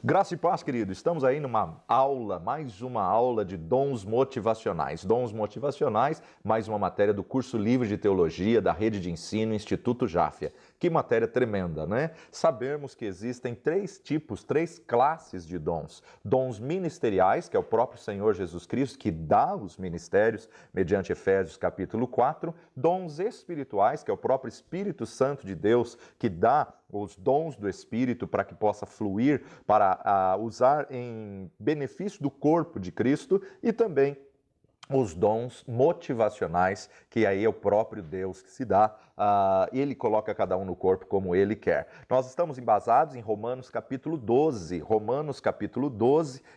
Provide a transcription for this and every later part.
Graça e paz, querido. Estamos aí numa aula, mais uma aula de dons motivacionais. Dons motivacionais, mais uma matéria do curso livre de teologia da Rede de Ensino Instituto Jáfia. Que matéria tremenda, né? Sabemos que existem três tipos, três classes de dons. Dons ministeriais, que é o próprio Senhor Jesus Cristo que dá os ministérios, mediante Efésios capítulo 4. Dons espirituais, que é o próprio Espírito Santo de Deus que dá os dons do Espírito para que possa fluir, para usar em benefício do corpo de Cristo, e também os dons motivacionais, que aí é o próprio Deus que se dá, ele coloca cada um no corpo como ele quer. Nós estamos embasados em Romanos capítulo 12,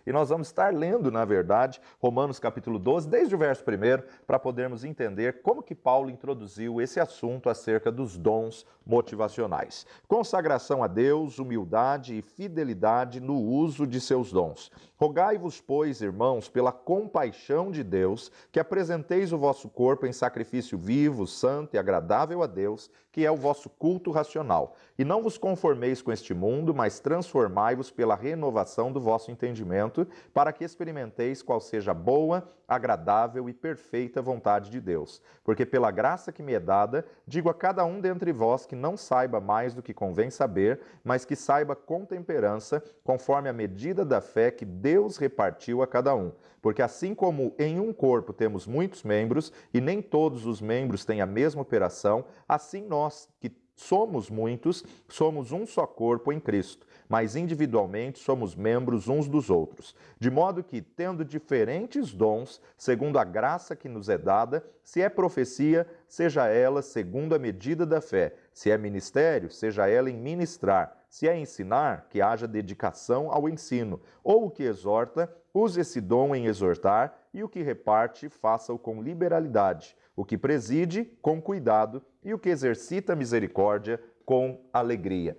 e nós vamos estar lendo, na verdade, Romanos capítulo 12, desde o verso 1, para podermos entender como que Paulo introduziu esse assunto acerca dos dons motivacionais. Consagração a Deus, humildade e fidelidade no uso de seus dons. Rogai-vos, pois, irmãos, pela compaixão de Deus, que apresenteis o vosso corpo em sacrifício vivo, santo e agradável a Deus, que é o vosso culto racional. E não vos conformeis com este mundo, mas transformai-vos pela renovação do vosso entendimento, para que experimenteis qual seja a boa, agradável e perfeita vontade de Deus. Porque pela graça que me é dada, digo a cada um dentre vós que não saiba mais do que convém saber, mas que saiba com temperança, conforme a medida da fé que Deus repartiu a cada um. Porque assim como em um corpo temos muitos membros, e nem todos os membros têm a mesma operação, assim nós, que somos muitos, somos um só corpo em Cristo, mas individualmente somos membros uns dos outros. De modo que, tendo diferentes dons, segundo a graça que nos é dada, se é profecia, seja ela segundo a medida da fé. Se é ministério, seja ela em ministrar. Se é ensinar, que haja dedicação ao ensino. Ou o que exorta, use esse dom em exortar, e o que reparte, faça-o com liberalidade. O que preside, com cuidado, e o que exercita a misericórdia, com alegria.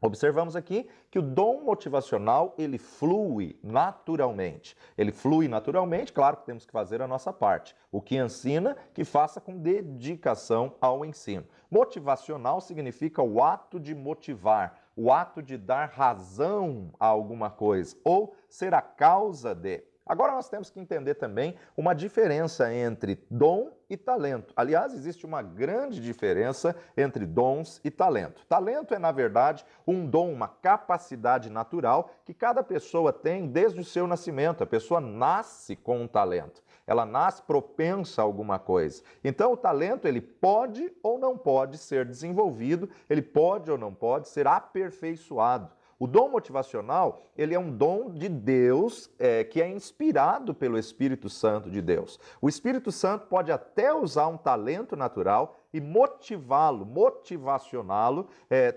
Observamos aqui que o dom motivacional, ele flui naturalmente. Ele flui naturalmente, claro que temos que fazer a nossa parte. O que ensina, que faça com dedicação ao ensino. Motivacional significa o ato de motivar, o ato de dar razão a alguma coisa, ou ser a causa de. Agora nós temos que entender também uma diferença entre dom e talento. Aliás, existe uma grande diferença entre dons e talento. Talento é, na verdade, um dom, uma capacidade natural que cada pessoa tem desde o seu nascimento. A pessoa nasce com um talento. Ela nasce propensa a alguma coisa. Então, o talento, ele pode ou não pode ser desenvolvido, ele pode ou não pode ser aperfeiçoado. O dom motivacional, ele é um dom de Deus que é inspirado pelo Espírito Santo de Deus. O Espírito Santo pode até usar um talento natural e motivá-lo, motivacioná-lo,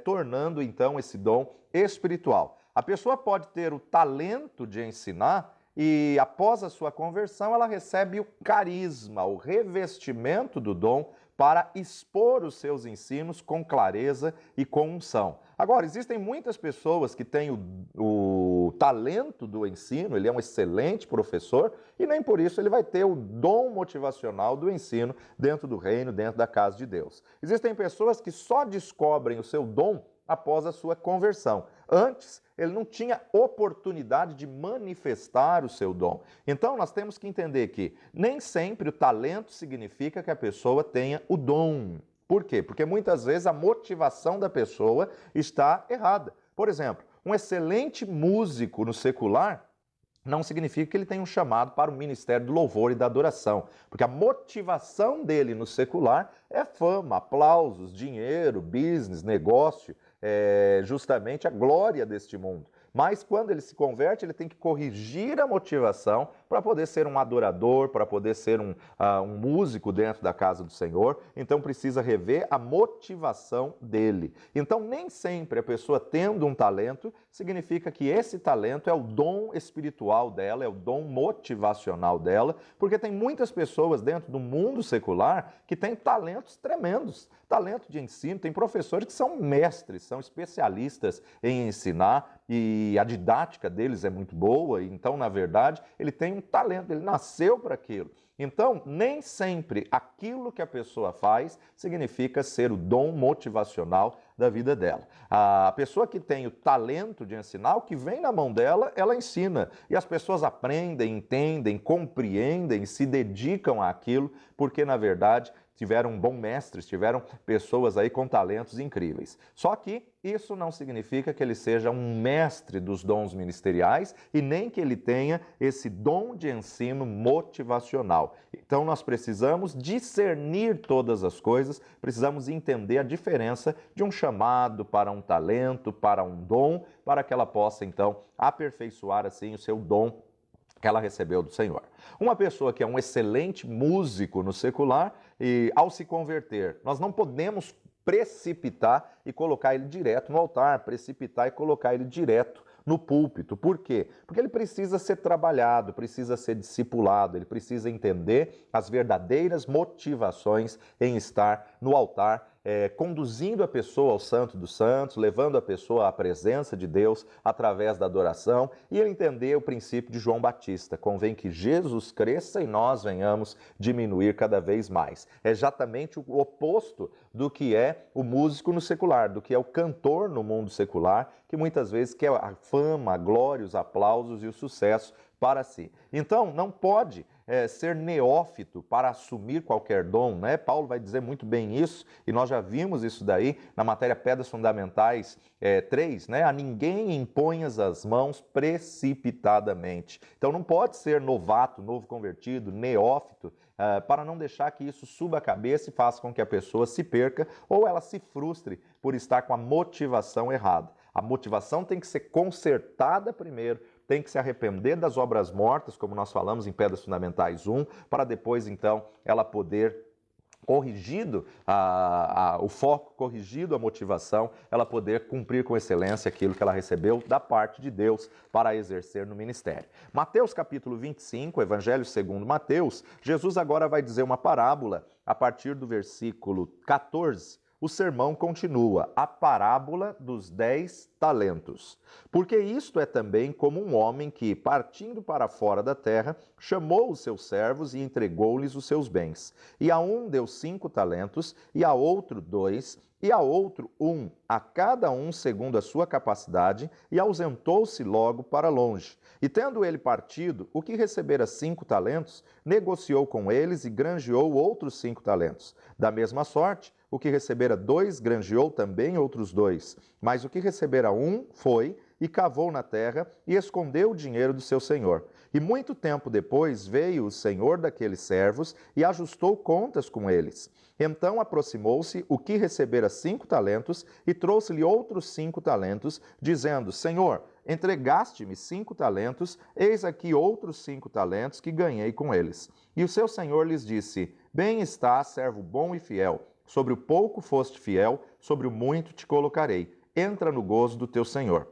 tornando então esse dom espiritual. A pessoa pode ter o talento de ensinar e após a sua conversão ela recebe o carisma, o revestimento do dom para expor os seus ensinos com clareza e com unção. Agora, existem muitas pessoas que têm o talento do ensino, ele é um excelente professor e nem por isso ele vai ter o dom motivacional do ensino dentro do reino, dentro da casa de Deus. Existem pessoas que só descobrem o seu dom após a sua conversão. Antes, ele não tinha oportunidade de manifestar o seu dom. Então, nós temos que entender que nem sempre o talento significa que a pessoa tenha o dom. Por quê? Porque muitas vezes a motivação da pessoa está errada. Por exemplo, um excelente músico no secular não significa que ele tenha um chamado para o ministério do louvor e da adoração, porque a motivação dele no secular é fama, aplausos, dinheiro, business, negócio, justamente a glória deste mundo. Mas quando ele se converte, ele tem que corrigir a motivação para poder ser um adorador, para poder ser um músico dentro da casa do Senhor. Então precisa rever a motivação dele. Então nem sempre a pessoa tendo um talento significa que esse talento é o dom espiritual dela, é o dom motivacional dela, porque tem muitas pessoas dentro do mundo secular que têm talentos tremendos. Talento de ensino, tem professores que são mestres, são especialistas em ensinar e a didática deles é muito boa, então, na verdade, ele tem um talento, ele nasceu para aquilo. Então, nem sempre aquilo que a pessoa faz significa ser o dom motivacional da vida dela. A pessoa que tem o talento de ensinar, o que vem na mão dela, ela ensina. E as pessoas aprendem, entendem, compreendem, se dedicam àquilo, porque, na verdade, tiveram bons mestres, tiveram pessoas aí com talentos incríveis. Só que isso não significa que ele seja um mestre dos dons ministeriais e nem que ele tenha esse dom de ensino motivacional. Então nós precisamos discernir todas as coisas, precisamos entender a diferença de um chamado para um talento, para um dom, para que ela possa então aperfeiçoar assim o seu dom que ela recebeu do Senhor. Uma pessoa que é um excelente músico no secular e ao se converter, nós não podemos precipitar e colocar ele direto no altar, precipitar e colocar ele direto no púlpito. Por quê? Porque ele precisa ser trabalhado, precisa ser discipulado, ele precisa entender as verdadeiras motivações em estar no altar, conduzindo a pessoa ao Santo dos Santos, levando a pessoa à presença de Deus através da adoração e ele entender o princípio de João Batista. Convém que Jesus cresça e nós venhamos diminuir cada vez mais. É exatamente o oposto do que é o músico no secular, do que é o cantor no mundo secular, que muitas vezes quer a fama, a glória, os aplausos e o sucesso para si. Então, não pode ser neófito para assumir qualquer dom, né? Paulo vai dizer muito bem isso, e nós já vimos isso daí na matéria Pedras Fundamentais 3, né? A ninguém imponhas as mãos precipitadamente. Então, não pode ser novato, novo convertido, neófito, para não deixar que isso suba a cabeça e faça com que a pessoa se perca ou ela se frustre por estar com a motivação errada. A motivação tem que ser consertada primeiro, tem que se arrepender das obras mortas, como nós falamos em Pedras Fundamentais 1, para depois, então, ela poder, corrigido o foco, corrigido a motivação, ela poder cumprir com excelência aquilo que ela recebeu da parte de Deus para exercer no ministério. Mateus capítulo 25, Evangelho segundo Mateus, Jesus agora vai dizer uma parábola a partir do versículo 14. O sermão continua, a parábola dos 10 talentos. Porque isto é também como um homem que, partindo para fora da terra, chamou os seus servos e entregou-lhes os seus bens. E a um deu 5 talentos, e a outro 2, e a outro 1, a cada um segundo a sua capacidade, e ausentou-se logo para longe. E tendo ele partido, o que recebera 5 talentos, negociou com eles e granjeou outros 5 talentos. Da mesma sorte, o que recebera 2, granjeou também outros 2. Mas o que recebera 1, foi e cavou na terra e escondeu o dinheiro do seu senhor. E muito tempo depois veio o senhor daqueles servos e ajustou contas com eles. Então aproximou-se o que recebera 5 talentos e trouxe-lhe outros 5 talentos, dizendo, Senhor, entregaste-me 5 talentos, eis aqui outros 5 talentos que ganhei com eles. E o seu senhor lhes disse, bem está, servo bom e fiel. Sobre o pouco foste fiel, sobre o muito te colocarei. Entra no gozo do teu senhor.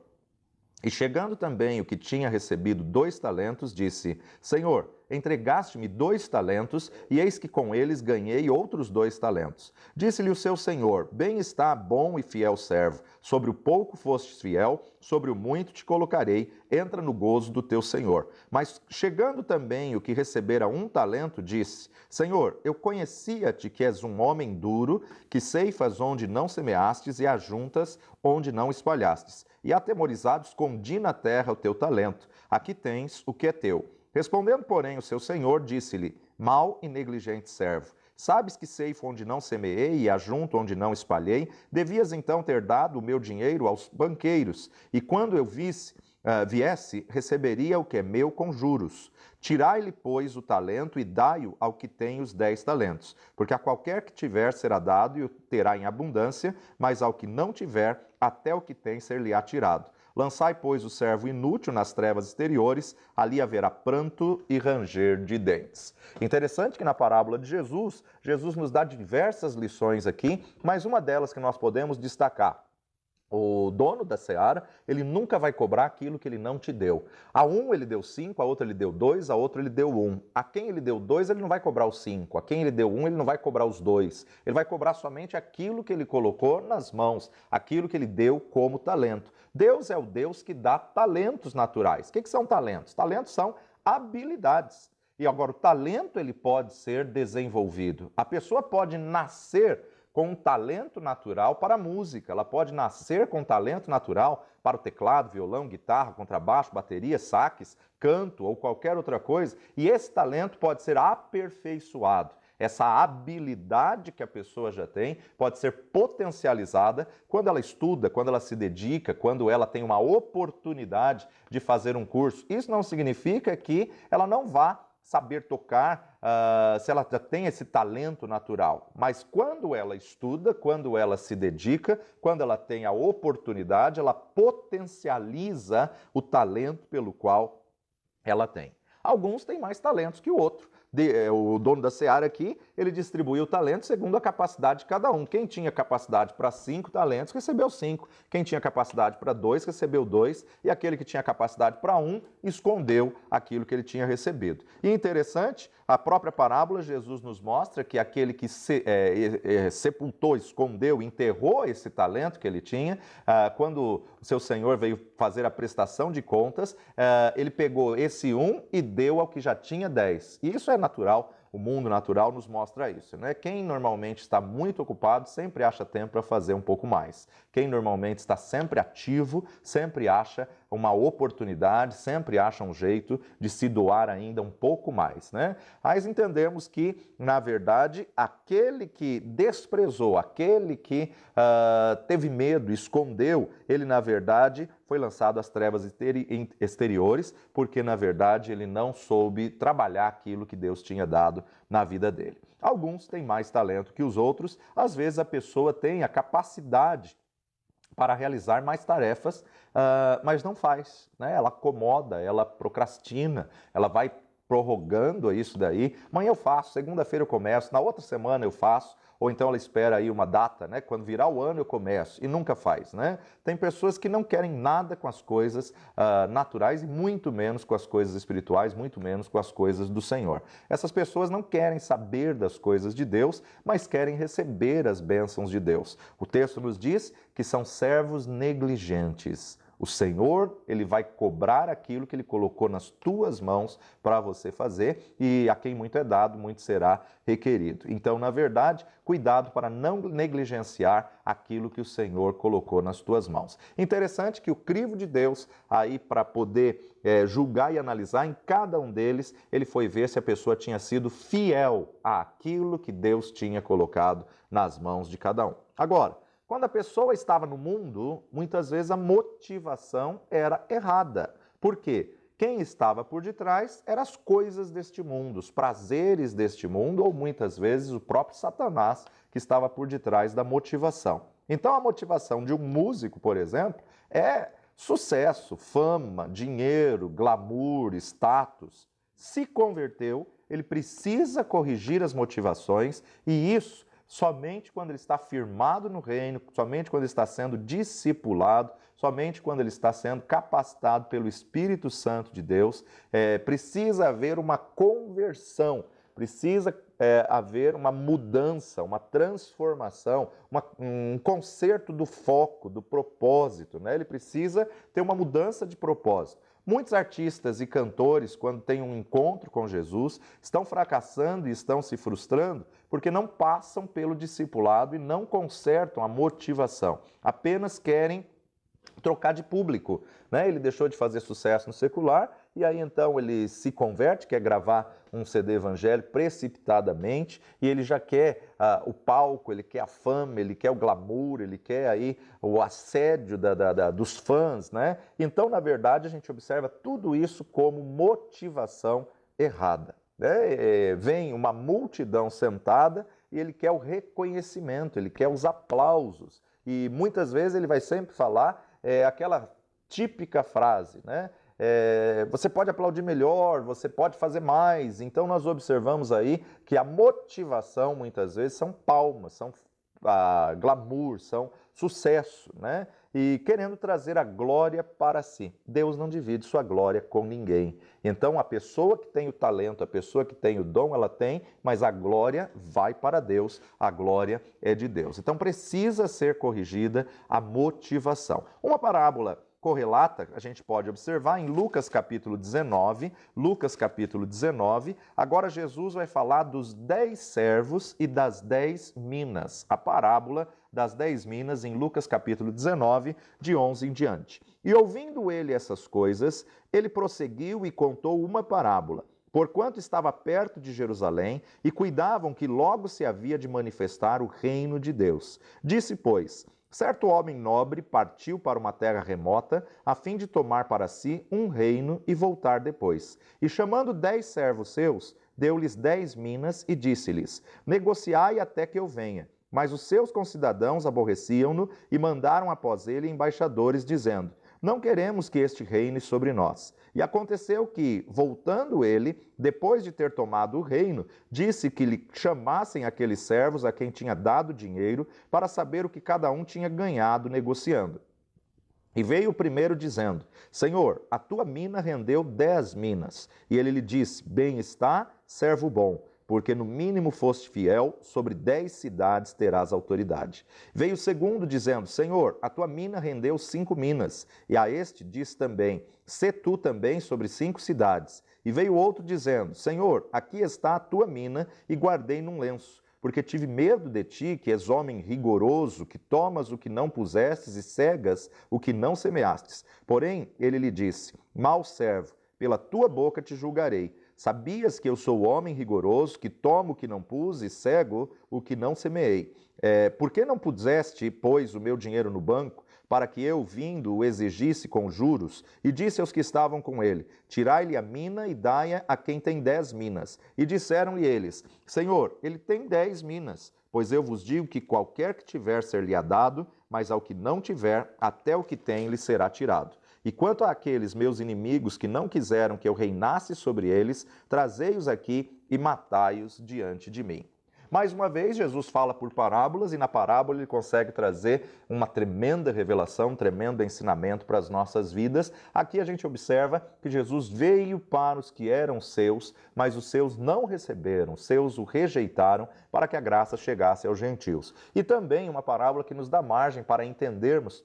E chegando também o que tinha recebido 2 talentos, disse, Senhor, entregaste-me 2 talentos, e eis que com eles ganhei outros 2 talentos. Disse-lhe o seu senhor, bem está, bom e fiel servo, sobre o pouco fostes fiel, sobre o muito te colocarei, entra no gozo do teu senhor. Mas chegando também o que recebera 1 talento, disse, Senhor, eu conhecia-te que és um homem duro, que ceifas onde não semeastes e ajuntas onde não espalhastes. E atemorizado escondi na terra o teu talento. Aqui tens o que é teu. Respondendo, porém, o seu senhor, disse-lhe, mau e negligente servo, sabes que ceifo onde não semeei e ajunto onde não espalhei? Devias então ter dado o meu dinheiro aos banqueiros, e quando eu viesse, receberia o que é meu com juros. Tirai-lhe, pois, o talento e dai-o ao que tem os 10 talentos, porque a qualquer que tiver será dado e o terá em abundância, mas ao que não tiver, até o que tem ser-lhe-á tirado. Lançai, pois, o servo inútil nas trevas exteriores, ali haverá pranto e ranger de dentes. Interessante que na parábola de Jesus, Jesus nos dá diversas lições aqui, mas uma delas que nós podemos destacar. O dono da seara, ele nunca vai cobrar aquilo que ele não te deu. A um ele deu 5, a outro ele deu 2, a outro ele deu 1. A quem ele deu 2, ele não vai cobrar os 5. A quem ele deu 1, ele não vai cobrar os 2. Ele vai cobrar somente aquilo que ele colocou nas mãos, aquilo que ele deu como talento. Deus é o Deus que dá talentos naturais. O que são talentos? Talentos são habilidades. E agora, o talento ele pode ser desenvolvido. A pessoa pode nascer com um talento natural para a música, ela pode nascer com um talento natural para o teclado, violão, guitarra, contrabaixo, bateria, saques, canto ou qualquer outra coisa, e esse talento pode ser aperfeiçoado. Essa habilidade que a pessoa já tem pode ser potencializada quando ela estuda, quando ela se dedica, quando ela tem uma oportunidade de fazer um curso. Isso não significa que ela não vá saber tocar, se ela já tem esse talento natural. Mas quando ela estuda, quando ela se dedica, quando ela tem a oportunidade, ela potencializa o talento pelo qual ela tem. Alguns têm mais talentos que o outro. O dono da Seara aqui, ele distribuiu o talento segundo a capacidade de cada um. Quem tinha capacidade para 5 talentos, recebeu 5. Quem tinha capacidade para 2, recebeu 2. E aquele que tinha capacidade para 1, escondeu aquilo que ele tinha recebido. E interessante, a própria parábola, Jesus nos mostra que aquele que sepultou, escondeu, enterrou esse talento que ele tinha, quando o seu senhor veio fazer a prestação de contas, ele pegou esse 1 e deu ao que já tinha 10. E isso é natural, o mundo natural nos mostra isso, né? Quem normalmente está muito ocupado sempre acha tempo para fazer um pouco mais. Quem normalmente está sempre ativo, sempre acha uma oportunidade, sempre acha um jeito de se doar ainda um pouco mais, né? Mas entendemos que, na verdade, aquele que desprezou, aquele que teve medo, escondeu, ele, na verdade, foi lançado às trevas exteriores, porque, na verdade, ele não soube trabalhar aquilo que Deus tinha dado na vida dele. Alguns têm mais talento que os outros, às vezes a pessoa tem a capacidade para realizar mais tarefas, mas não faz, né? Ela acomoda, ela procrastina, ela vai prorrogando isso daí. Amanhã eu faço, segunda-feira eu começo, na outra semana eu faço, ou então ela espera aí uma data, né? Quando virar o ano eu começo, e nunca faz, né? Tem pessoas que não querem nada com as coisas naturais e muito menos com as coisas espirituais, muito menos com as coisas do Senhor. Essas pessoas não querem saber das coisas de Deus, mas querem receber as bênçãos de Deus. O texto nos diz que são servos negligentes. O Senhor, ele vai cobrar aquilo que ele colocou nas tuas mãos para você fazer, e a quem muito é dado, muito será requerido. Então, na verdade, cuidado para não negligenciar aquilo que o Senhor colocou nas tuas mãos. Interessante que o crivo de Deus, aí para poder julgar e analisar em cada um deles, ele foi ver se a pessoa tinha sido fiel àquilo que Deus tinha colocado nas mãos de cada um. Agora, quando a pessoa estava no mundo, muitas vezes a motivação era errada. Por quê? Quem estava por detrás eram as coisas deste mundo, os prazeres deste mundo, ou muitas vezes o próprio Satanás que estava por detrás da motivação. Então a motivação de um músico, por exemplo, é sucesso, fama, dinheiro, glamour, status. Se converteu, ele precisa corrigir as motivações, e isso somente quando ele está firmado no reino, somente quando ele está sendo discipulado, somente quando ele está sendo capacitado pelo Espírito Santo de Deus, precisa haver uma conversão, precisa haver uma mudança, uma transformação, um conserto do foco, do propósito, né? Ele precisa ter uma mudança de propósito. Muitos artistas e cantores, quando têm um encontro com Jesus, estão fracassando e estão se frustrando porque não passam pelo discipulado e não consertam a motivação. Apenas querem trocar de público, né? Ele deixou de fazer sucesso no secular e aí então ele se converte, quer gravar um CD evangélico precipitadamente, e ele já quer o palco, ele quer a fama, ele quer o glamour, ele quer aí o assédio dos fãs, né? Então, na verdade, a gente observa tudo isso como motivação errada, né? Vem uma multidão sentada e ele quer o reconhecimento, ele quer os aplausos, e muitas vezes ele vai sempre falar aquela típica frase, né? Você pode aplaudir melhor, você pode fazer mais. Então nós observamos aí que a motivação muitas vezes são palmas, são glamour, são sucesso, né? E querendo trazer a glória para si. Deus não divide sua glória com ninguém. Então a pessoa que tem o talento, a pessoa que tem o dom, ela tem, mas a glória vai para Deus, a glória é de Deus. Então precisa ser corrigida a motivação. Uma parábola correlata, a gente pode observar em Lucas capítulo 19, agora Jesus vai falar dos 10 servos e das 10 minas, a parábola das 10 minas em Lucas capítulo 19, de 11 em diante. E ouvindo ele essas coisas, ele prosseguiu e contou uma parábola, porquanto estava perto de Jerusalém e cuidavam que logo se havia de manifestar o reino de Deus. Disse, pois, certo homem nobre partiu para uma terra remota, a fim de tomar para si um reino e voltar depois. E chamando 10 servos seus, deu-lhes 10 minas e disse-lhes, negociai até que eu venha. Mas os seus concidadãos aborreciam-no e mandaram após ele embaixadores, dizendo, não queremos que este reine sobre nós. E aconteceu que, voltando ele, depois de ter tomado o reino, disse que lhe chamassem aqueles servos a quem tinha dado dinheiro, para saber o que cada um tinha ganhado negociando. E veio o primeiro dizendo, Senhor, a tua mina rendeu 10 minas. E ele lhe disse, bem está, servo bom, porque no mínimo foste fiel, sobre 10 cidades terás autoridade. Veio o segundo dizendo, Senhor, a tua mina rendeu 5 minas. E a este disse também, sê tu também sobre 5 cidades. E veio outro dizendo, Senhor, aqui está a tua mina, e guardei num lenço. Porque tive medo de ti, que és homem rigoroso, que tomas o que não pusestes e cegas o que não semeastes. Porém, ele lhe disse, mau servo, pela tua boca te julgarei. Sabias que eu sou homem rigoroso, que tomo o que não pus e cego o que não semeei? Por que não puseste, pois, o meu dinheiro no banco, para que eu, vindo, o exigisse com juros? E disse aos que estavam com ele, tirai-lhe a mina e dai-a a quem tem 10 minas. E disseram-lhe eles, Senhor, ele tem 10 minas. Pois eu vos digo que qualquer que tiver ser-lhe-á dado, mas ao que não tiver, até o que tem lhe será tirado. E quanto àqueles meus inimigos que não quiseram que eu reinasse sobre eles, trazei-os aqui e matai-os diante de mim. Mais uma vez, Jesus fala por parábolas e na parábola ele consegue trazer uma tremenda revelação, um tremendo ensinamento para as nossas vidas. Aqui a gente observa que Jesus veio para os que eram seus, mas os seus não receberam, os seus o rejeitaram para que a graça chegasse aos gentios. E também uma parábola que nos dá margem para entendermos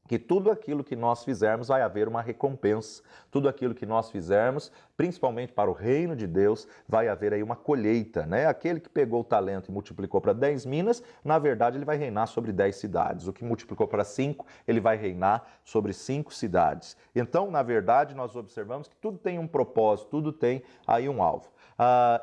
que tudo aquilo que nós fizermos vai haver uma recompensa. Tudo aquilo que nós fizermos, principalmente para o reino de Deus, vai haver aí uma colheita, né? Aquele que pegou o talento e multiplicou para 10 minas, na verdade ele vai reinar sobre 10 cidades. O que multiplicou para 5, ele vai reinar sobre 5 cidades. Então, na verdade, nós observamos que tudo tem um propósito, tudo tem aí um alvo.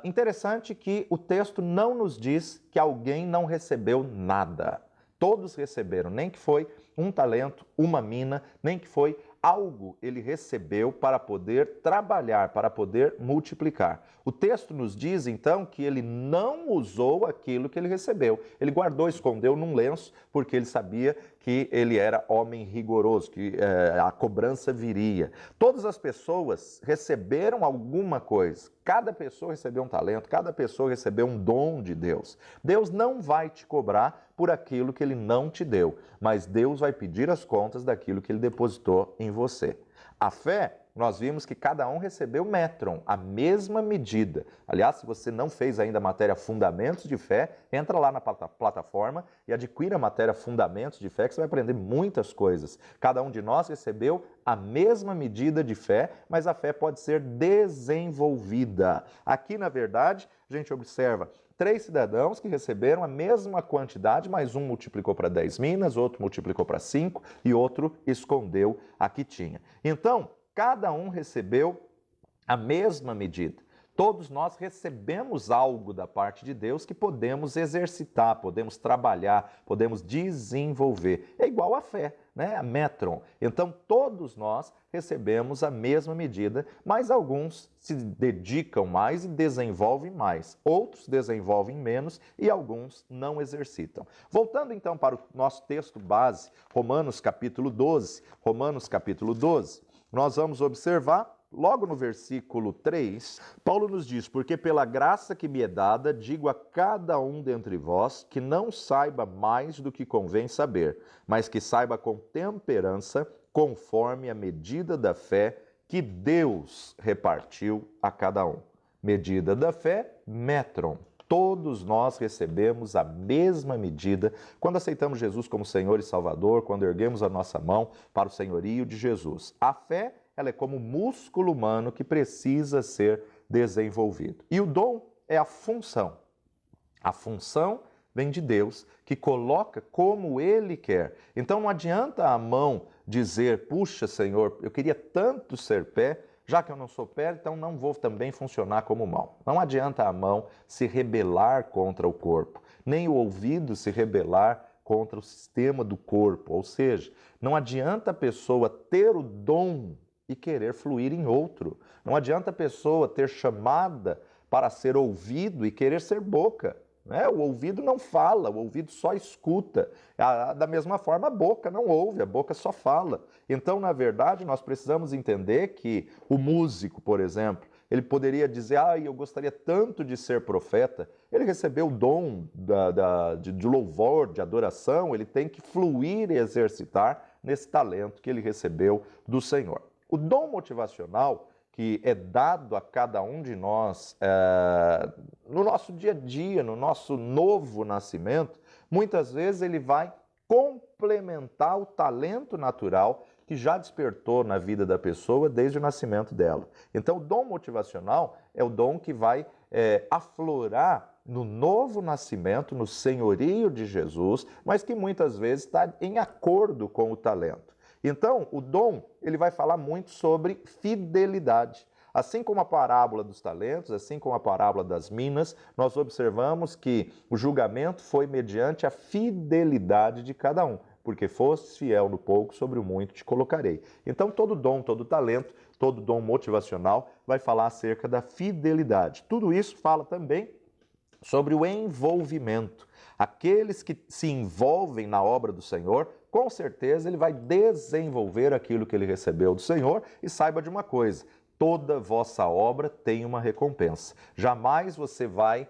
Interessante que o texto não nos diz que alguém não recebeu nada. Todos receberam, nem que foi um talento, uma mina, nem que foi algo ele recebeu para poder trabalhar, para poder multiplicar. O texto nos diz, então, que ele não usou aquilo que ele recebeu. Ele guardou, escondeu num lenço, porque ele sabia que ele era homem rigoroso, que a cobrança viria. Todas as pessoas receberam alguma coisa. Cada pessoa recebeu um talento, cada pessoa recebeu um dom de Deus. Deus não vai te cobrar por aquilo que ele não te deu, mas Deus vai pedir as contas daquilo que ele depositou em você. A fé, nós vimos que cada um recebeu metron, a mesma medida. Aliás, se você não fez ainda a matéria Fundamentos de Fé, entra lá na plataforma e adquira a matéria Fundamentos de Fé, que você vai aprender muitas coisas. Cada um de nós recebeu a mesma medida de fé, mas a fé pode ser desenvolvida. Aqui, na verdade, a gente observa 3 cidadãos que receberam a mesma quantidade, mas um multiplicou para 10 minas, outro multiplicou para 5 e outro escondeu a que tinha. Então, cada um recebeu a mesma medida. Todos nós recebemos algo da parte de Deus que podemos exercitar, podemos trabalhar, podemos desenvolver. É igual à fé, né? A metron. Então, todos nós recebemos a mesma medida, mas alguns se dedicam mais e desenvolvem mais. Outros desenvolvem menos e alguns não exercitam. Voltando então para o nosso texto base, Romanos capítulo 12. Romanos capítulo 12, nós vamos observar logo no versículo 3, Paulo nos diz, porque pela graça que me é dada, digo a cada um dentre vós que não saiba mais do que convém saber, mas que saiba com temperança, conforme a medida da fé que Deus repartiu a cada um. Medida da fé, metron. Todos nós recebemos a mesma medida quando aceitamos Jesus como Senhor e Salvador, quando erguemos a nossa mão para o senhorio de Jesus. A fé, ela é como um músculo humano que precisa ser desenvolvido. E o dom é a função. A função vem de Deus, que coloca como Ele quer. Então não adianta a mão dizer, puxa, Senhor, eu queria tanto ser pé, já que eu não sou pé, então não vou também funcionar como mão. Não adianta a mão se rebelar contra o corpo, nem o ouvido se rebelar contra o sistema do corpo. Ou seja, não adianta a pessoa ter o dom e querer fluir em outro. Não adianta a pessoa ter chamada para ser ouvido e querer ser boca. O ouvido não fala, o ouvido só escuta. Da mesma forma, a boca não ouve, a boca só fala. Então, na verdade, nós precisamos entender que o músico, por exemplo, ele poderia dizer, eu gostaria tanto de ser profeta. Ele recebeu o dom de louvor, de adoração, ele tem que fluir e exercitar nesse talento que ele recebeu do Senhor. O dom motivacional, que é dado a cada um de nós no nosso dia a dia, no nosso novo nascimento, muitas vezes ele vai complementar o talento natural que já despertou na vida da pessoa desde o nascimento dela. Então, o dom motivacional é o dom que vai aflorar no novo nascimento, no senhorio de Jesus, mas que muitas vezes está em acordo com o talento. Então, o dom, ele vai falar muito sobre fidelidade. Assim como a parábola dos talentos, assim como a parábola das minas, nós observamos que o julgamento foi mediante a fidelidade de cada um. Porque fostes fiel no pouco, sobre o muito te colocarei. Então, todo dom, todo talento, todo dom motivacional vai falar acerca da fidelidade. Tudo isso fala também sobre o envolvimento. Aqueles que se envolvem na obra do Senhor, com certeza ele vai desenvolver aquilo que ele recebeu do Senhor. E saiba de uma coisa, toda vossa obra tem uma recompensa. Jamais você vai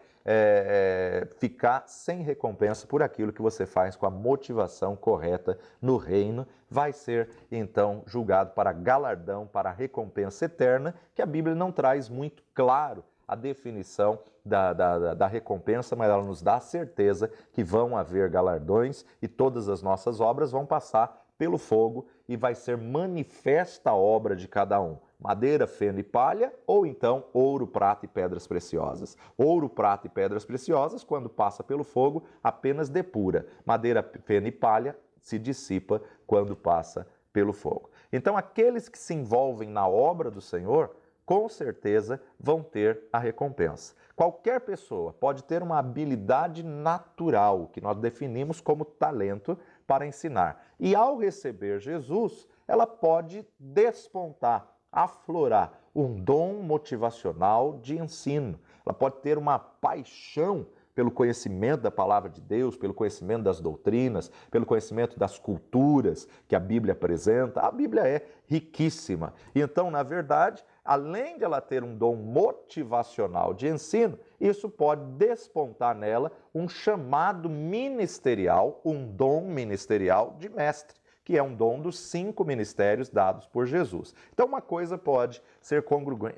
ficar sem recompensa por aquilo que você faz com a motivação correta no reino. Vai ser, então, julgado para galardão, para recompensa eterna, que a Bíblia não traz muito claro a definição da recompensa, mas ela nos dá a certeza que vão haver galardões e todas as nossas obras vão passar pelo fogo e vai ser manifesta a obra de cada um. Madeira, feno e palha, ou então ouro, prata e pedras preciosas. Ouro, prata e pedras preciosas, quando passa pelo fogo, apenas depura. Madeira, feno e palha se dissipa quando passa pelo fogo. Então, aqueles que se envolvem na obra do Senhor, com certeza vão ter a recompensa. Qualquer pessoa pode ter uma habilidade natural, que nós definimos como talento, para ensinar. E ao receber Jesus, ela pode despontar, aflorar um dom motivacional de ensino. Ela pode ter uma paixão pelo conhecimento da palavra de Deus, pelo conhecimento das doutrinas, pelo conhecimento das culturas que a Bíblia apresenta. A Bíblia é riquíssima. E então, na verdade, além de ela ter um dom motivacional de ensino, isso pode despontar nela um chamado ministerial, um dom ministerial de mestre, que é um dom dos 5 ministérios dados por Jesus. Então, uma coisa pode ser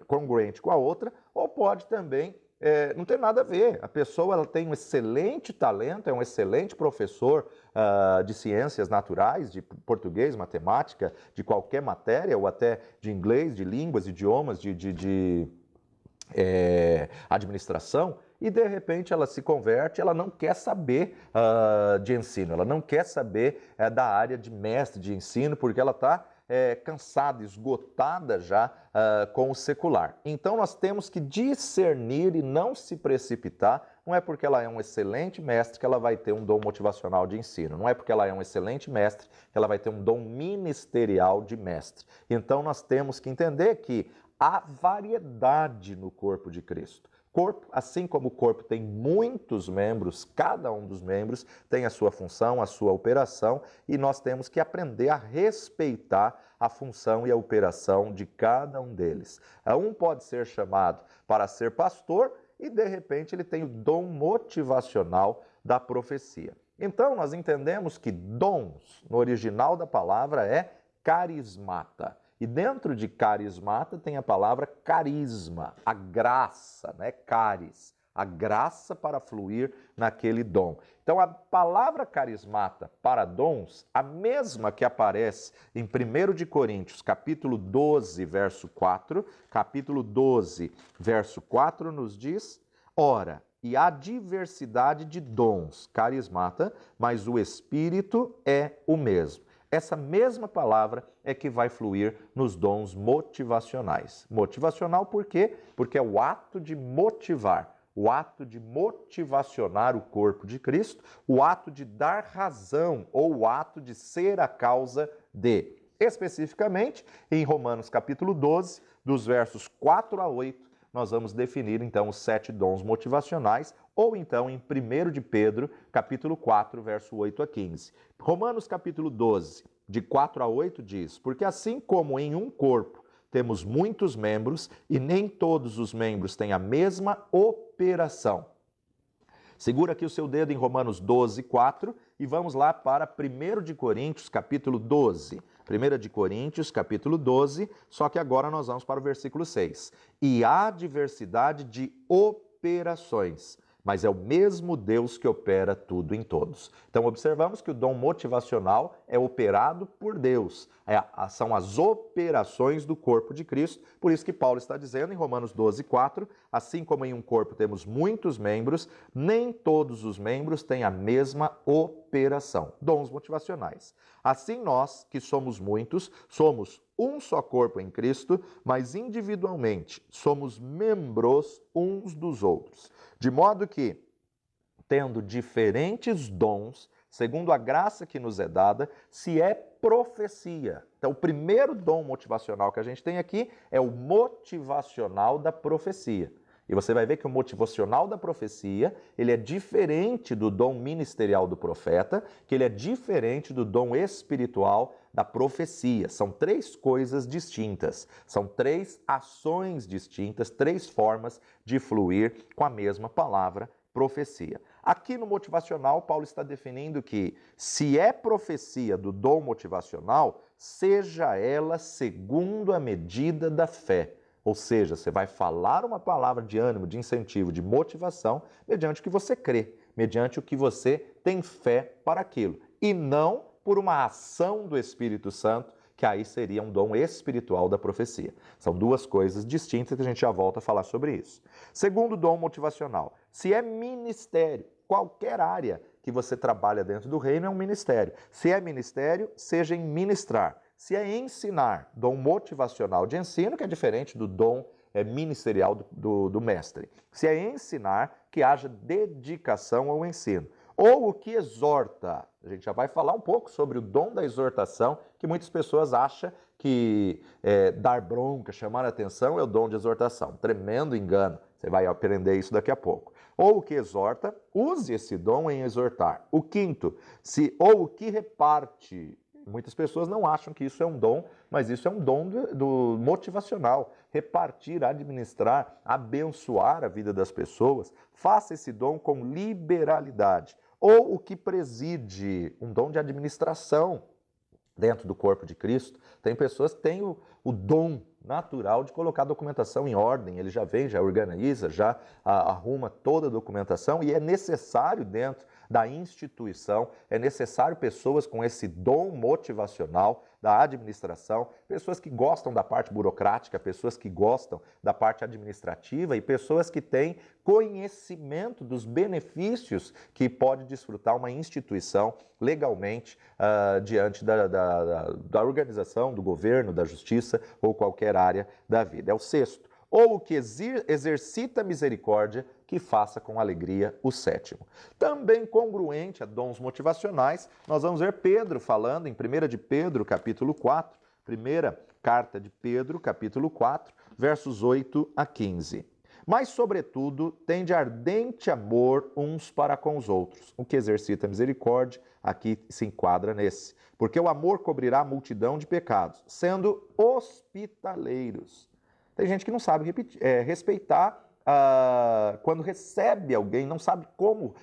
congruente com a outra, ou pode também não ter nada a ver. A pessoa ela tem um excelente talento, é um excelente professor de ciências naturais, de português, matemática, de qualquer matéria, ou até de inglês, de línguas, idiomas, de administração, e de repente ela se converte, ela não quer saber de ensino, ela não quer saber da área de mestre de ensino, porque ela está cansada, esgotada já com o secular. Então nós temos que discernir e não se precipitar. Não é porque ela é um excelente mestre que ela vai ter um dom motivacional de ensino. Não é porque ela é um excelente mestre que ela vai ter um dom ministerial de mestre. Então nós temos que entender que há variedade no corpo de Cristo. Corpo, assim como o corpo tem muitos membros, cada um dos membros tem a sua função, a sua operação, e nós temos que aprender a respeitar a função e a operação de cada um deles. Um pode ser chamado para ser pastor e, de repente, ele tem o dom motivacional da profecia. Então, nós entendemos que dons, no original da palavra, é carismata. E dentro de carismata tem a palavra carisma, a graça, né? Caris, a graça para fluir naquele dom. Então, a palavra carismata para dons, a mesma que aparece em 1 de Coríntios, capítulo 12, verso 4, capítulo 12, verso 4 nos diz: ora, e há diversidade de dons, carismata, mas o Espírito é o mesmo. Essa mesma palavra é que vai fluir nos dons motivacionais. Motivacional por quê? Porque é o ato de motivar, o ato de motivacionar o corpo de Cristo, o ato de dar razão ou o ato de ser a causa de. Especificamente, em Romanos capítulo 12, dos versos 4 a 8, nós vamos definir então os 7 dons motivacionais, ou então em 1 de Pedro, capítulo 4, verso 8 a 15. Romanos capítulo 12, de 4 a 8 diz: porque assim como em um corpo temos muitos membros e nem todos os membros têm a mesma operação. Segura aqui o seu dedo em Romanos 12, 4 e vamos lá para 1 de Coríntios, capítulo 12. 1 de Coríntios, capítulo 12, só que agora nós vamos para o versículo 6. E há diversidade de operações, mas é o mesmo Deus que opera tudo em todos. Então, observamos que o dom motivacional é operado por Deus. São as operações do corpo de Cristo. Por isso que Paulo está dizendo em Romanos 12, 4, assim como em um corpo temos muitos membros, nem todos os membros têm a mesma operação. Dons motivacionais. Assim nós, que somos muitos, somos um só corpo em Cristo, mas individualmente somos membros uns dos outros. De modo que, tendo diferentes dons, segundo a graça que nos é dada, se é profecia. Então, o primeiro dom motivacional que a gente tem aqui é o motivacional da profecia. E você vai ver que o motivacional da profecia, ele é diferente do dom ministerial do profeta, que ele é diferente do dom espiritual da profecia. São 3 coisas distintas, são 3 ações distintas, 3 formas de fluir com a mesma palavra, profecia. Aqui no motivacional, Paulo está definindo que se é profecia do dom motivacional, seja ela segundo a medida da fé. Ou seja, você vai falar uma palavra de ânimo, de incentivo, de motivação, mediante o que você crê, mediante o que você tem fé para aquilo. E não por uma ação do Espírito Santo, que aí seria um dom espiritual da profecia. São 2 coisas distintas que a gente já volta a falar sobre isso. Segundo dom motivacional, se é ministério, qualquer área que você trabalha dentro do reino é um ministério. Se é ministério, seja em ministrar. Se é ensinar, dom motivacional de ensino, que é diferente do dom ministerial do mestre. Se é ensinar, que haja dedicação ao ensino. Ou o que exorta. A gente já vai falar um pouco sobre o dom da exortação, que muitas pessoas acham que dar bronca, chamar a atenção é o dom de exortação. Tremendo engano. Você vai aprender isso daqui a pouco. Ou o que exorta, use esse dom em exortar. O quinto, ou o que reparte. Muitas pessoas não acham que isso é um dom, mas isso é um dom do motivacional. Repartir, administrar, abençoar a vida das pessoas. Faça esse dom com liberalidade. Ou o que preside, um dom de administração dentro do corpo de Cristo. Tem pessoas que têm o dom natural de colocar a documentação em ordem. Ele já vem, já organiza, já arruma toda a documentação e é necessário dentro da instituição, é necessário pessoas com esse dom motivacional da administração, pessoas que gostam da parte burocrática, pessoas que gostam da parte administrativa e pessoas que têm conhecimento dos benefícios que pode desfrutar uma instituição legalmente diante da organização, do governo, da justiça ou qualquer área da vida. É o sexto. Ou o que exercita misericórdia, que faça com alegria, o sétimo. Também congruente a dons motivacionais, nós vamos ver Pedro falando em 1 de Pedro, capítulo 4, primeira carta de Pedro, capítulo 4, versos 8 a 15. Mas, sobretudo, tende ardente amor uns para com os outros. O que exercita misericórdia, aqui se enquadra nesse. Porque o amor cobrirá a multidão de pecados, sendo hospitaleiros. Tem gente que não sabe respeitar quando recebe alguém, não sabe como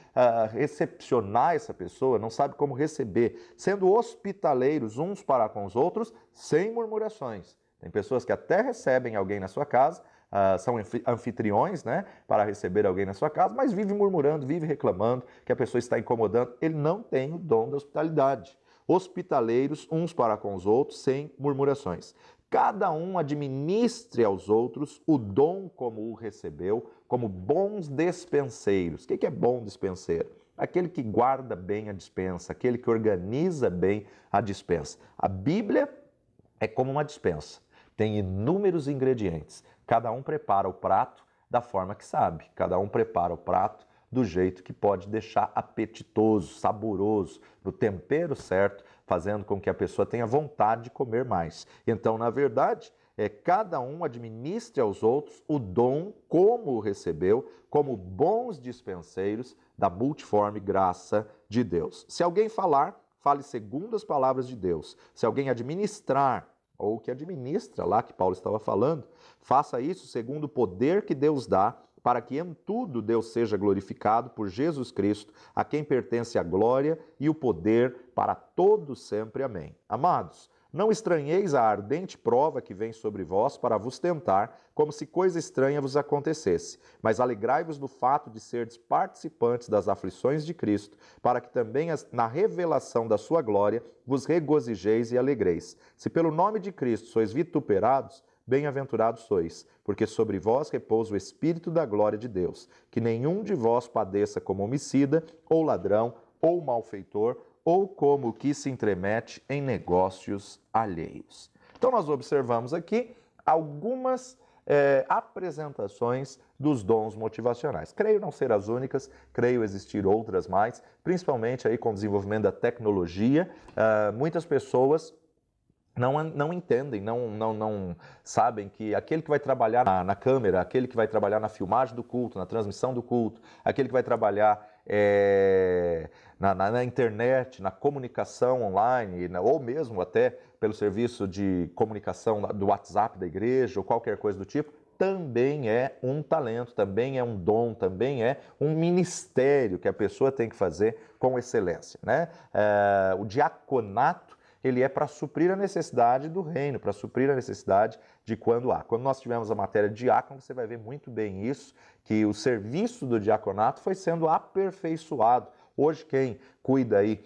recepcionar essa pessoa, não sabe como receber, sendo hospitaleiros uns para com os outros, sem murmurações. Tem pessoas que até recebem alguém na sua casa, são anfitriões, né, para receber alguém na sua casa, mas vive murmurando, vive reclamando que a pessoa está incomodando. Ele não tem o dom da hospitalidade. Hospitaleiros uns para com os outros, sem murmurações. Cada um administre aos outros o dom como o recebeu, como bons despenseiros. O que é bom dispenseiro? Aquele que guarda bem a dispensa, aquele que organiza bem a dispensa. A Bíblia é como uma dispensa, tem inúmeros ingredientes. Cada um prepara o prato da forma que sabe, cada um prepara o prato do jeito que pode deixar apetitoso, saboroso, no tempero certo, fazendo com que a pessoa tenha vontade de comer mais. Então, na verdade, cada um administre aos outros o dom como o recebeu, como bons dispenseiros da multiforme graça de Deus. Se alguém falar, fale segundo as palavras de Deus. Se alguém administrar, ou que administra lá que Paulo estava falando, faça isso segundo o poder que Deus dá, para que em tudo Deus seja glorificado por Jesus Cristo, a quem pertence a glória e o poder para todos sempre. Amém. Amados, não estranheis a ardente prova que vem sobre vós para vos tentar, como se coisa estranha vos acontecesse, mas alegrai-vos no fato de serdes participantes das aflições de Cristo, para que também na revelação da sua glória vos regozijeis e alegreis. Se pelo nome de Cristo sois vituperados, bem-aventurados sois, porque sobre vós repousa o Espírito da glória de Deus. Que nenhum de vós padeça como homicida, ou ladrão, ou malfeitor, ou como que se intromete em negócios alheios. Então nós observamos aqui algumas apresentações dos dons motivacionais. Creio não ser as únicas, creio existir outras mais, principalmente aí com o desenvolvimento da tecnologia. Muitas pessoas não entendem, não sabem que aquele que vai trabalhar na câmera, aquele que vai trabalhar na filmagem do culto, na transmissão do culto, aquele que vai trabalhar na internet, na comunicação online, ou mesmo até pelo serviço de comunicação do WhatsApp da igreja ou qualquer coisa do tipo, também é um talento, também é um dom, também é um ministério que a pessoa tem que fazer com excelência, né? O diaconato, ele é para suprir a necessidade do reino, para suprir a necessidade de quando há. Quando nós tivemos a matéria de diácono, você vai ver muito bem isso, que o serviço do diaconato foi sendo aperfeiçoado. Hoje quem cuida aí,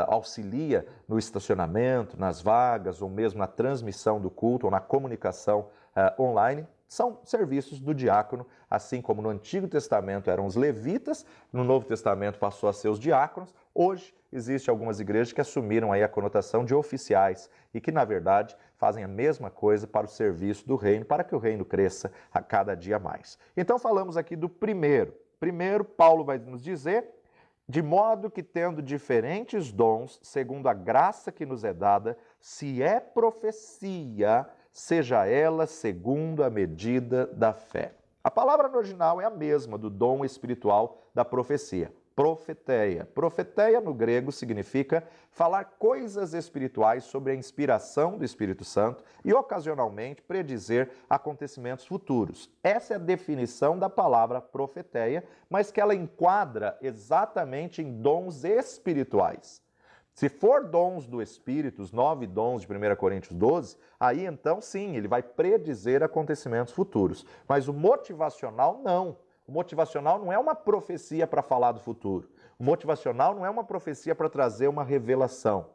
auxilia no estacionamento, nas vagas, ou mesmo na transmissão do culto, ou na comunicação online, são serviços do diácono, assim como no Antigo Testamento eram os levitas, no Novo Testamento passou a ser os diáconos. Hoje existem algumas igrejas que assumiram aí a conotação de oficiais e que, na verdade, fazem a mesma coisa para o serviço do reino, para que o reino cresça a cada dia mais. Então falamos aqui do primeiro. Primeiro, Paulo vai nos dizer: de modo que, tendo diferentes dons, segundo a graça que nos é dada, se é profecia, seja ela segundo a medida da fé. A palavra no original é a mesma do dom espiritual da profecia, profeteia. Profeteia no grego significa falar coisas espirituais sobre a inspiração do Espírito Santo e ocasionalmente predizer acontecimentos futuros. Essa é a definição da palavra profeteia, mas que ela enquadra exatamente em dons espirituais. Se for dons do Espírito, os 9 dons de 1 Coríntios 12, aí então sim, ele vai predizer acontecimentos futuros. Mas o motivacional não. O motivacional não é uma profecia para falar do futuro. O motivacional não é uma profecia para trazer uma revelação.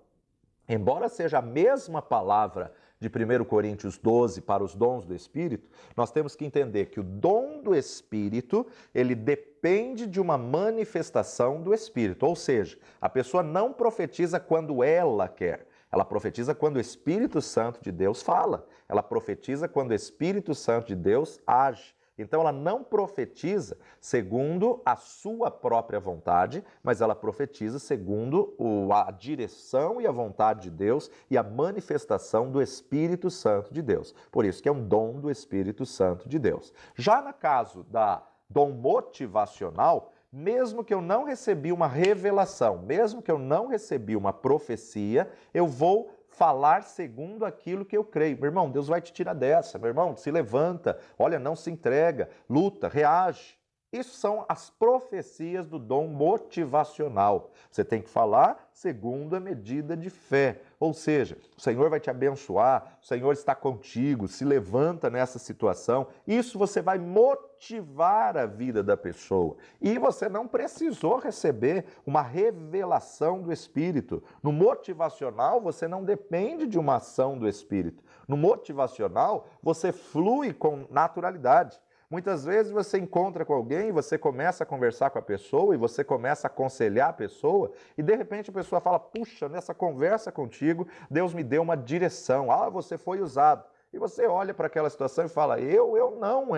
Embora seja a mesma palavra de 1 Coríntios 12 para os dons do Espírito, nós temos que entender que o dom do Espírito, ele depende de uma manifestação do Espírito. Ou seja, a pessoa não profetiza quando ela quer. Ela profetiza quando o Espírito Santo de Deus fala. Ela profetiza quando o Espírito Santo de Deus age. Então ela não profetiza segundo a sua própria vontade, mas ela profetiza segundo a direção e a vontade de Deus e a manifestação do Espírito Santo de Deus. Por isso que é um dom do Espírito Santo de Deus. Já no caso da dom motivacional, mesmo que eu não recebi uma revelação, mesmo que eu não recebi uma profecia, eu vou falar segundo aquilo que eu creio. Meu irmão, Deus vai te tirar dessa. Meu irmão, se levanta, olha, não se entrega, luta, reage. isso são as profecias do dom motivacional. Você tem que falar segundo a medida de fé. Ou seja, o Senhor vai te abençoar, o Senhor está contigo, se levanta nessa situação. Isso você vai motivar a vida da pessoa. E você não precisou receber uma revelação do Espírito. No motivacional, você não depende de uma ação do Espírito. No motivacional, você flui com naturalidade. Muitas vezes você encontra com alguém, você começa a conversar com a pessoa e você começa a aconselhar a pessoa e de repente a pessoa fala, puxa, nessa conversa contigo, Deus me deu uma direção, você foi usado. E você olha para aquela situação e fala, eu não,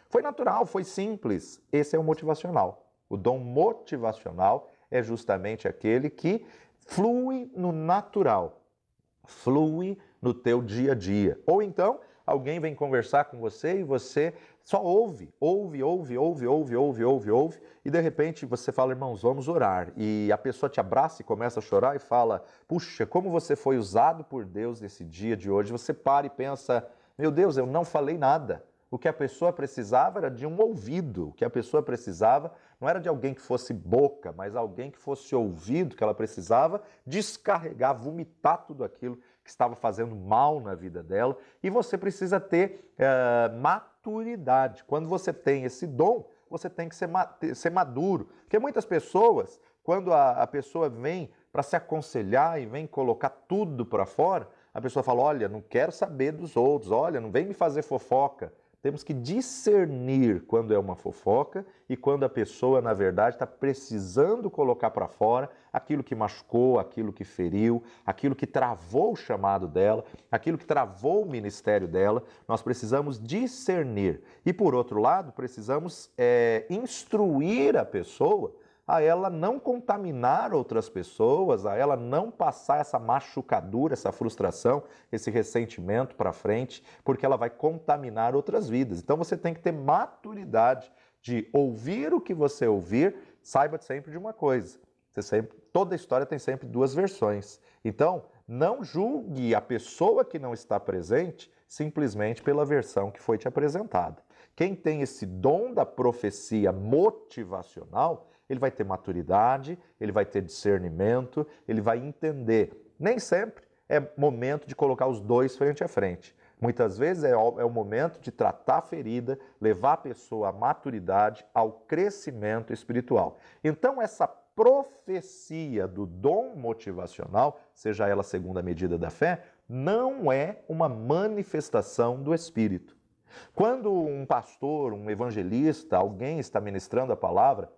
foi natural, foi simples. Esse é o motivacional. O dom motivacional é justamente aquele que flui no natural, flui no teu dia a dia. Ou então, alguém vem conversar com você e você só ouve, e de repente você fala, irmãos, vamos orar. E a pessoa te abraça e começa a chorar e fala, puxa, como você foi usado por Deus nesse dia de hoje. Você para e pensa, meu Deus, eu não falei nada. O que a pessoa precisava era de um ouvido. O que a pessoa precisava não era de alguém que fosse boca, mas alguém que fosse ouvido, que ela precisava descarregar, vomitar tudo aquilo que estava fazendo mal na vida dela. E você precisa ter maturidade. Quando você tem esse dom, você tem que ser maduro. Porque muitas pessoas, quando a pessoa vem para se aconselhar e vem colocar tudo para fora, a pessoa fala, olha, não quero saber dos outros, olha, não vem me fazer fofoca. Temos que discernir quando é uma fofoca e quando a pessoa, na verdade, está precisando colocar para fora aquilo que machucou, aquilo que feriu, aquilo que travou o chamado dela, aquilo que travou o ministério dela. Nós precisamos discernir. E, por outro lado, precisamos instruir a pessoa a ela não contaminar outras pessoas, a ela não passar essa machucadura, essa frustração, esse ressentimento para frente, porque ela vai contaminar outras vidas. Então você tem que ter maturidade de ouvir o que você ouvir. Saiba sempre de uma coisa, toda história tem sempre duas versões. Então, não julgue a pessoa que não está presente simplesmente pela versão que foi te apresentada. Quem tem esse dom da profecia motivacional, ele vai ter maturidade, ele vai ter discernimento, ele vai entender. Nem sempre é momento de colocar os dois frente a frente. Muitas vezes é o momento de tratar a ferida, levar a pessoa à maturidade, ao crescimento espiritual. Então, essa profecia do dom motivacional, seja ela segundo a medida da fé, não é uma manifestação do Espírito. Quando um pastor, um evangelista, alguém está ministrando a palavra,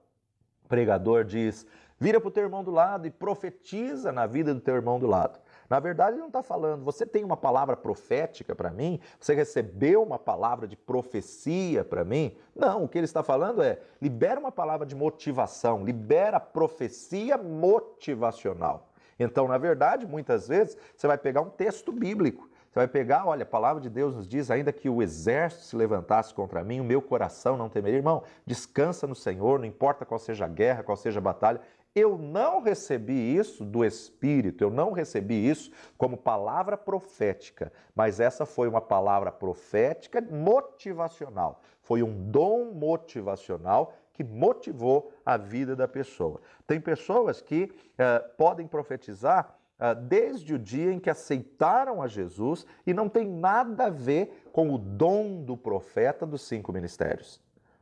o pregador diz, vira para o teu irmão do lado e profetiza na vida do teu irmão do lado. Na verdade, ele não está falando, você tem uma palavra profética para mim? Você recebeu uma palavra de profecia para mim? Não, o que ele está falando é, libera uma palavra de motivação, libera a profecia motivacional. Então, na verdade, muitas vezes, você vai pegar um texto bíblico. Você vai pegar, olha, a palavra de Deus nos diz, ainda que o exército se levantasse contra mim, o meu coração não temeria. Irmão, descansa no Senhor, não importa qual seja a guerra, qual seja a batalha. Eu não recebi isso do Espírito, eu não recebi isso como palavra profética, mas essa foi uma palavra profética motivacional. Foi um dom motivacional que motivou a vida da pessoa. Tem pessoas que podem profetizar desde o dia em que aceitaram a Jesus e não tem nada a ver com o dom do profeta dos 5 ministérios.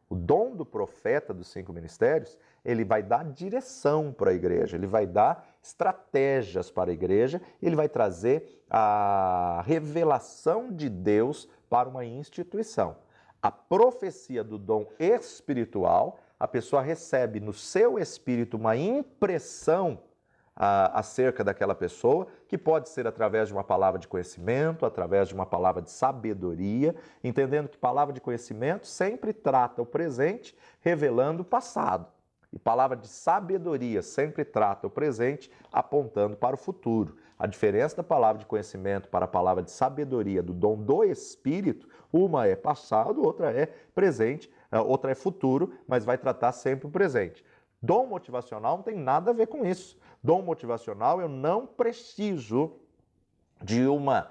O dom do profeta dos 5 ministérios, ele vai dar direção para a igreja, ele vai dar estratégias para a igreja, ele vai trazer a revelação de Deus para uma instituição. A profecia do dom espiritual, a pessoa recebe no seu espírito uma impressão acerca daquela pessoa, que pode ser através de uma palavra de conhecimento, através de uma palavra de sabedoria, entendendo que palavra de conhecimento sempre trata o presente, revelando o passado. E palavra de sabedoria sempre trata o presente, apontando para o futuro. A diferença da palavra de conhecimento para a palavra de sabedoria, do dom do Espírito, uma é passado, outra é presente, outra é futuro, mas vai tratar sempre o presente. Dom motivacional não tem nada a ver com isso. Dom motivacional, eu não preciso de uma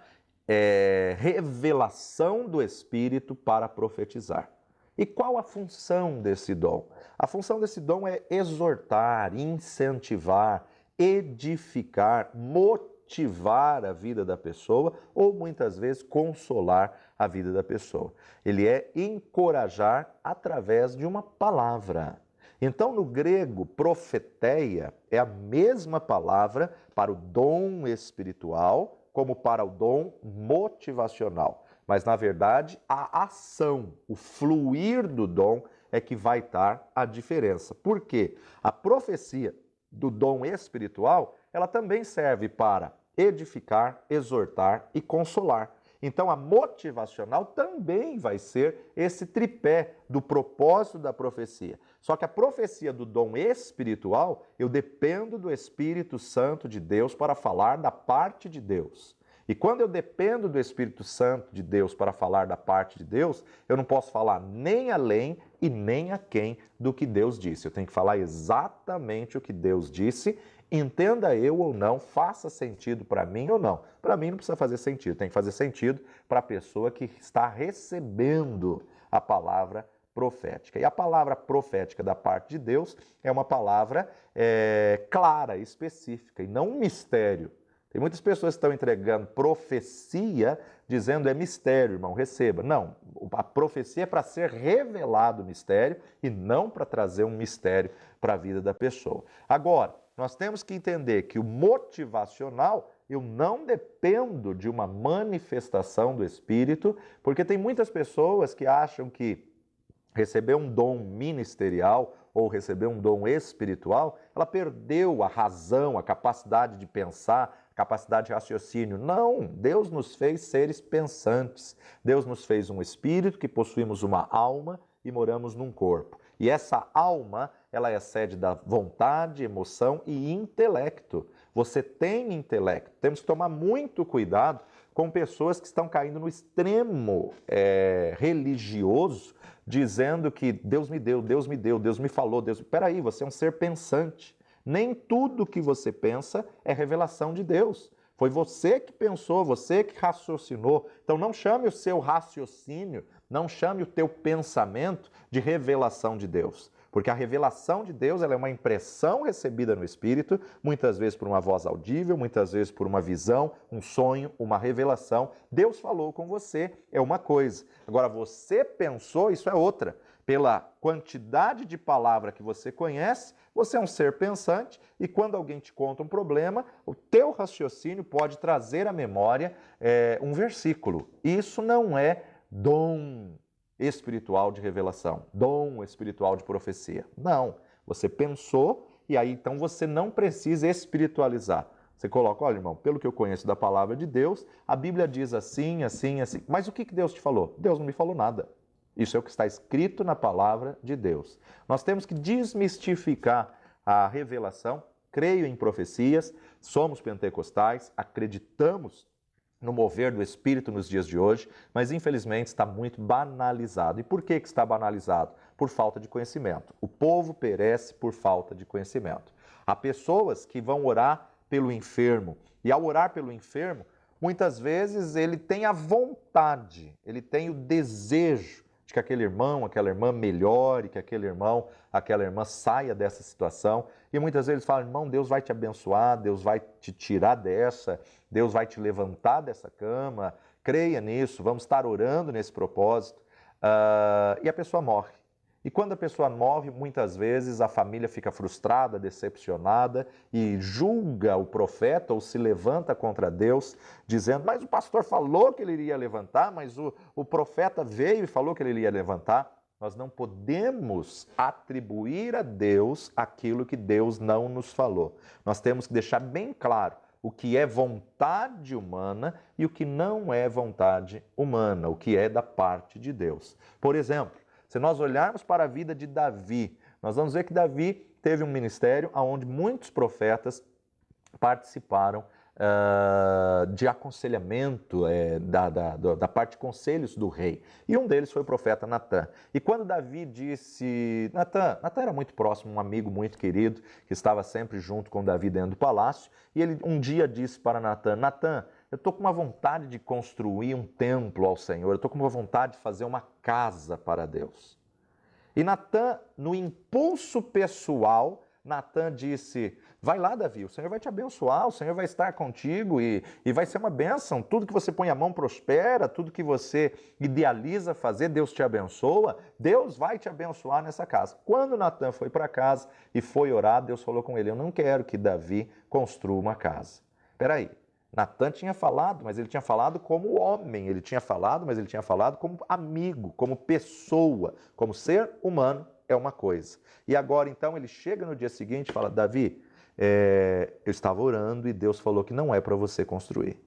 revelação do Espírito para profetizar. E qual a função desse dom? A função desse dom é exortar, incentivar, edificar, motivar a vida da pessoa ou muitas vezes consolar a vida da pessoa. Ele é encorajar através de uma palavra. Então, no grego, profeteia é a mesma palavra para o dom espiritual como para o dom motivacional. Mas, na verdade, a ação, o fluir do dom é que vai dar a diferença. Por quê? A profecia do dom espiritual, ela também serve para edificar, exortar e consolar. Então, a motivacional também vai ser esse tripé do propósito da profecia. Só que a profecia do dom espiritual, eu dependo do Espírito Santo de Deus para falar da parte de Deus. E quando eu dependo do Espírito Santo de Deus para falar da parte de Deus, eu não posso falar nem além e nem aquém do que Deus disse. Eu tenho que falar exatamente o que Deus disse, entenda eu ou não, faça sentido para mim ou não. Para mim não precisa fazer sentido, tem que fazer sentido para a pessoa que está recebendo a palavra profética. E a palavra profética da parte de Deus é uma palavra clara, específica, e não um mistério. Tem muitas pessoas que estão entregando profecia dizendo é mistério, irmão, receba. Não, a profecia é para ser revelado o mistério e não para trazer um mistério para a vida da pessoa. Agora, nós temos que entender que o motivacional, eu não dependo de uma manifestação do Espírito, porque tem muitas pessoas que acham que receber um dom ministerial ou receber um dom espiritual, ela perdeu a razão, a capacidade de pensar, a capacidade de raciocínio. Não, Deus nos fez seres pensantes. Deus nos fez um espírito que possuímos uma alma e moramos num corpo. E essa alma, ela é sede da vontade, emoção e intelecto. Você tem intelecto. Temos que tomar muito cuidado com pessoas que estão caindo no extremo religioso, dizendo que Deus me deu, Deus me deu, Deus me falou, Deus... Peraí, você é um ser pensante. Nem tudo que você pensa é revelação de Deus. Foi você que pensou, você que raciocinou. Então não chame o seu raciocínio, não chame o teu pensamento de revelação de Deus. Porque a revelação de Deus ela é uma impressão recebida no Espírito, muitas vezes por uma voz audível, muitas vezes por uma visão, um sonho, uma revelação. Deus falou com você, é uma coisa. Agora, você pensou, isso é outra. Pela quantidade de palavra que você conhece, você é um ser pensante e quando alguém te conta um problema, o teu raciocínio pode trazer à memória um versículo. Isso não é dom espiritual de revelação, dom espiritual de profecia. Não, você pensou e aí então você não precisa espiritualizar. Você coloca, olha irmão, pelo que eu conheço da palavra de Deus, a Bíblia diz assim, assim, assim. Mas o que Deus te falou? Deus não me falou nada. Isso é o que está escrito na palavra de Deus. Nós temos que desmistificar a revelação. Creio em profecias, somos pentecostais, acreditamos no mover do Espírito nos dias de hoje, mas infelizmente está muito banalizado. E por que está banalizado? Por falta de conhecimento. O povo perece por falta de conhecimento. Há pessoas que vão orar pelo enfermo, e ao orar pelo enfermo, muitas vezes ele tem a vontade, ele tem o desejo de que aquele irmão, aquela irmã melhore, que aquele irmão, aquela irmã saia dessa situação. E muitas vezes eles falam, irmão, Deus vai te abençoar, Deus vai te tirar dessa, Deus vai te levantar dessa cama, creia nisso, vamos estar orando nesse propósito. E a pessoa morre. E quando a pessoa morre, muitas vezes a família fica frustrada, decepcionada e julga o profeta ou se levanta contra Deus, dizendo, mas o pastor falou que ele iria levantar, mas o profeta veio e falou que ele iria levantar. Nós não podemos atribuir a Deus aquilo que Deus não nos falou. Nós temos que deixar bem claro o que é vontade humana e o que não é vontade humana, o que é da parte de Deus. Por exemplo, se nós olharmos para a vida de Davi, nós vamos ver que Davi teve um ministério onde muitos profetas participaram de aconselhamento, da parte de conselhos do rei. E um deles foi o profeta Natã. E quando Davi disse... Natã era muito próximo, um amigo muito querido, que estava sempre junto com Davi dentro do palácio, e ele um dia disse para Natã, Natã, eu estou com uma vontade de construir um templo ao Senhor, eu estou com uma vontade de fazer uma casa para Deus. E Natã, no impulso pessoal, Natã disse, vai lá, Davi, o Senhor vai te abençoar, o Senhor vai estar contigo e vai ser uma bênção. Tudo que você põe a mão prospera, tudo que você idealiza fazer, Deus te abençoa, Deus vai te abençoar nessa casa. Quando Natã foi para casa e foi orar, Deus falou com ele, eu não quero que Davi construa uma casa. Espera aí. Natã tinha falado, mas ele tinha falado como homem, ele tinha falado, mas ele tinha falado como amigo, como pessoa, como ser humano é uma coisa. E agora, então, ele chega no dia seguinte e fala, Davi, eu estava orando e Deus falou que não é para você construir.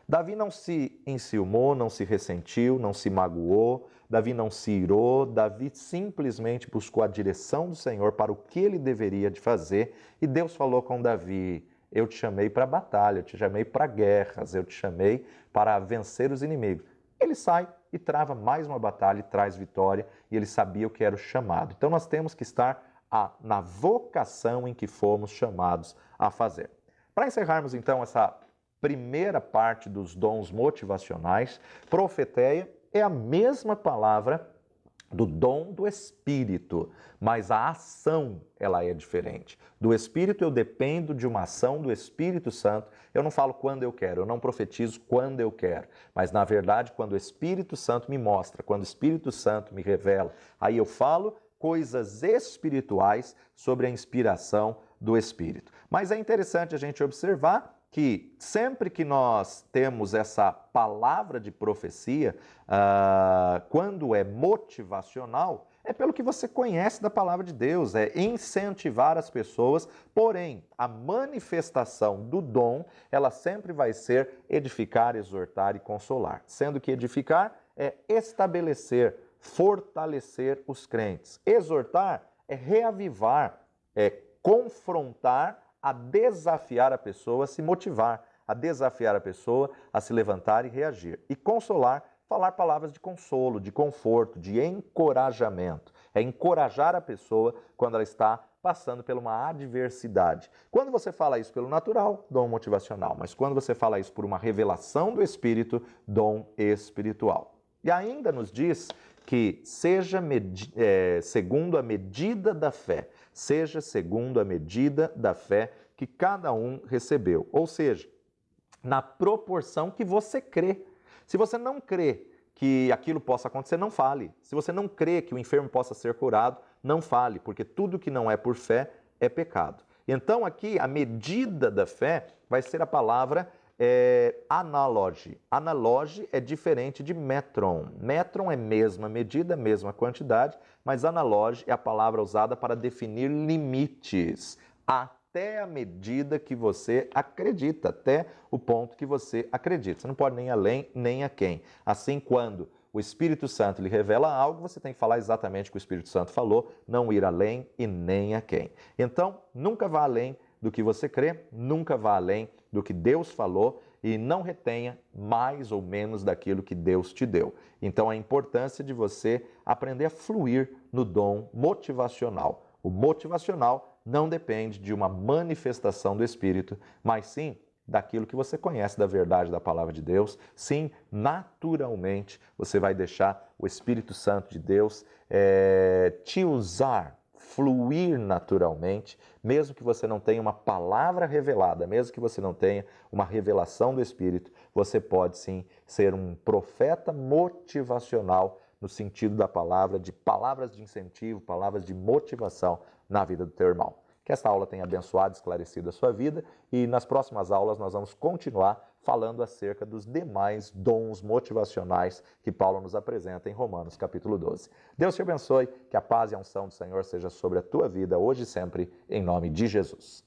Davi não se enciumou, não se ressentiu, não se magoou, Davi não se irou, Davi simplesmente buscou a direção do Senhor para o que ele deveria de fazer e Deus falou com Davi, eu te chamei para batalha, eu te chamei para guerras, eu te chamei para vencer os inimigos. Ele sai e trava mais uma batalha e traz vitória, e ele sabia o que era o chamado. Então nós temos que estar na vocação em que fomos chamados a fazer. Para encerrarmos então essa primeira parte dos dons motivacionais, profeteia é a mesma palavra do dom do Espírito, mas a ação ela é diferente. Do Espírito eu dependo de uma ação do Espírito Santo. Eu não falo quando eu quero, eu não profetizo quando eu quero, mas na verdade quando o Espírito Santo me mostra, quando o Espírito Santo me revela, aí eu falo coisas espirituais sobre a inspiração do Espírito. Mas é interessante a gente observar que sempre que nós temos essa palavra de profecia, quando é motivacional, é pelo que você conhece da palavra de Deus, é incentivar as pessoas, porém, a manifestação do dom, ela sempre vai ser edificar, exortar e consolar. Sendo que edificar é estabelecer, fortalecer os crentes. Exortar é reavivar, é confrontar, a desafiar a pessoa a se motivar, a desafiar a pessoa a se levantar e reagir. E consolar, falar palavras de consolo, de conforto, de encorajamento. É encorajar a pessoa quando ela está passando por uma adversidade. Quando você fala isso pelo natural, dom motivacional, mas quando você fala isso por uma revelação do Espírito, dom espiritual. E ainda nos diz que seja segundo a medida da fé. Seja segundo a medida da fé que cada um recebeu. Ou seja, na proporção que você crê. Se você não crê que aquilo possa acontecer, não fale. Se você não crê que o enfermo possa ser curado, não fale, porque tudo que não é por fé é pecado. Então aqui a medida da fé vai ser a palavra analogy. Analogy é diferente de metron. Metron é mesma medida, mesma quantidade, mas analogy é a palavra usada para definir limites, até a medida que você acredita, até o ponto que você acredita. Você não pode nem além, nem a quem. Assim, quando o Espírito Santo lhe revela algo, você tem que falar exatamente o que o Espírito Santo falou, não ir além e nem a quem. Então, nunca vá além do que você crê, nunca vá além do que Deus falou e não retenha mais ou menos daquilo que Deus te deu. Então, a importância de você aprender a fluir no dom motivacional. O motivacional não depende de uma manifestação do Espírito, mas sim daquilo que você conhece da verdade da palavra de Deus. Sim, naturalmente, você vai deixar o Espírito Santo de Deus te usar, fluir naturalmente, mesmo que você não tenha uma palavra revelada, mesmo que você não tenha uma revelação do Espírito, você pode sim ser um profeta motivacional no sentido da palavra, de palavras de incentivo, palavras de motivação na vida do teu irmão. Que esta aula tenha abençoado, esclarecido a sua vida e nas próximas aulas nós vamos continuar falando acerca dos demais dons motivacionais que Paulo nos apresenta em Romanos capítulo 12. Deus te abençoe, que a paz e a unção do Senhor seja sobre a tua vida hoje e sempre, em nome de Jesus.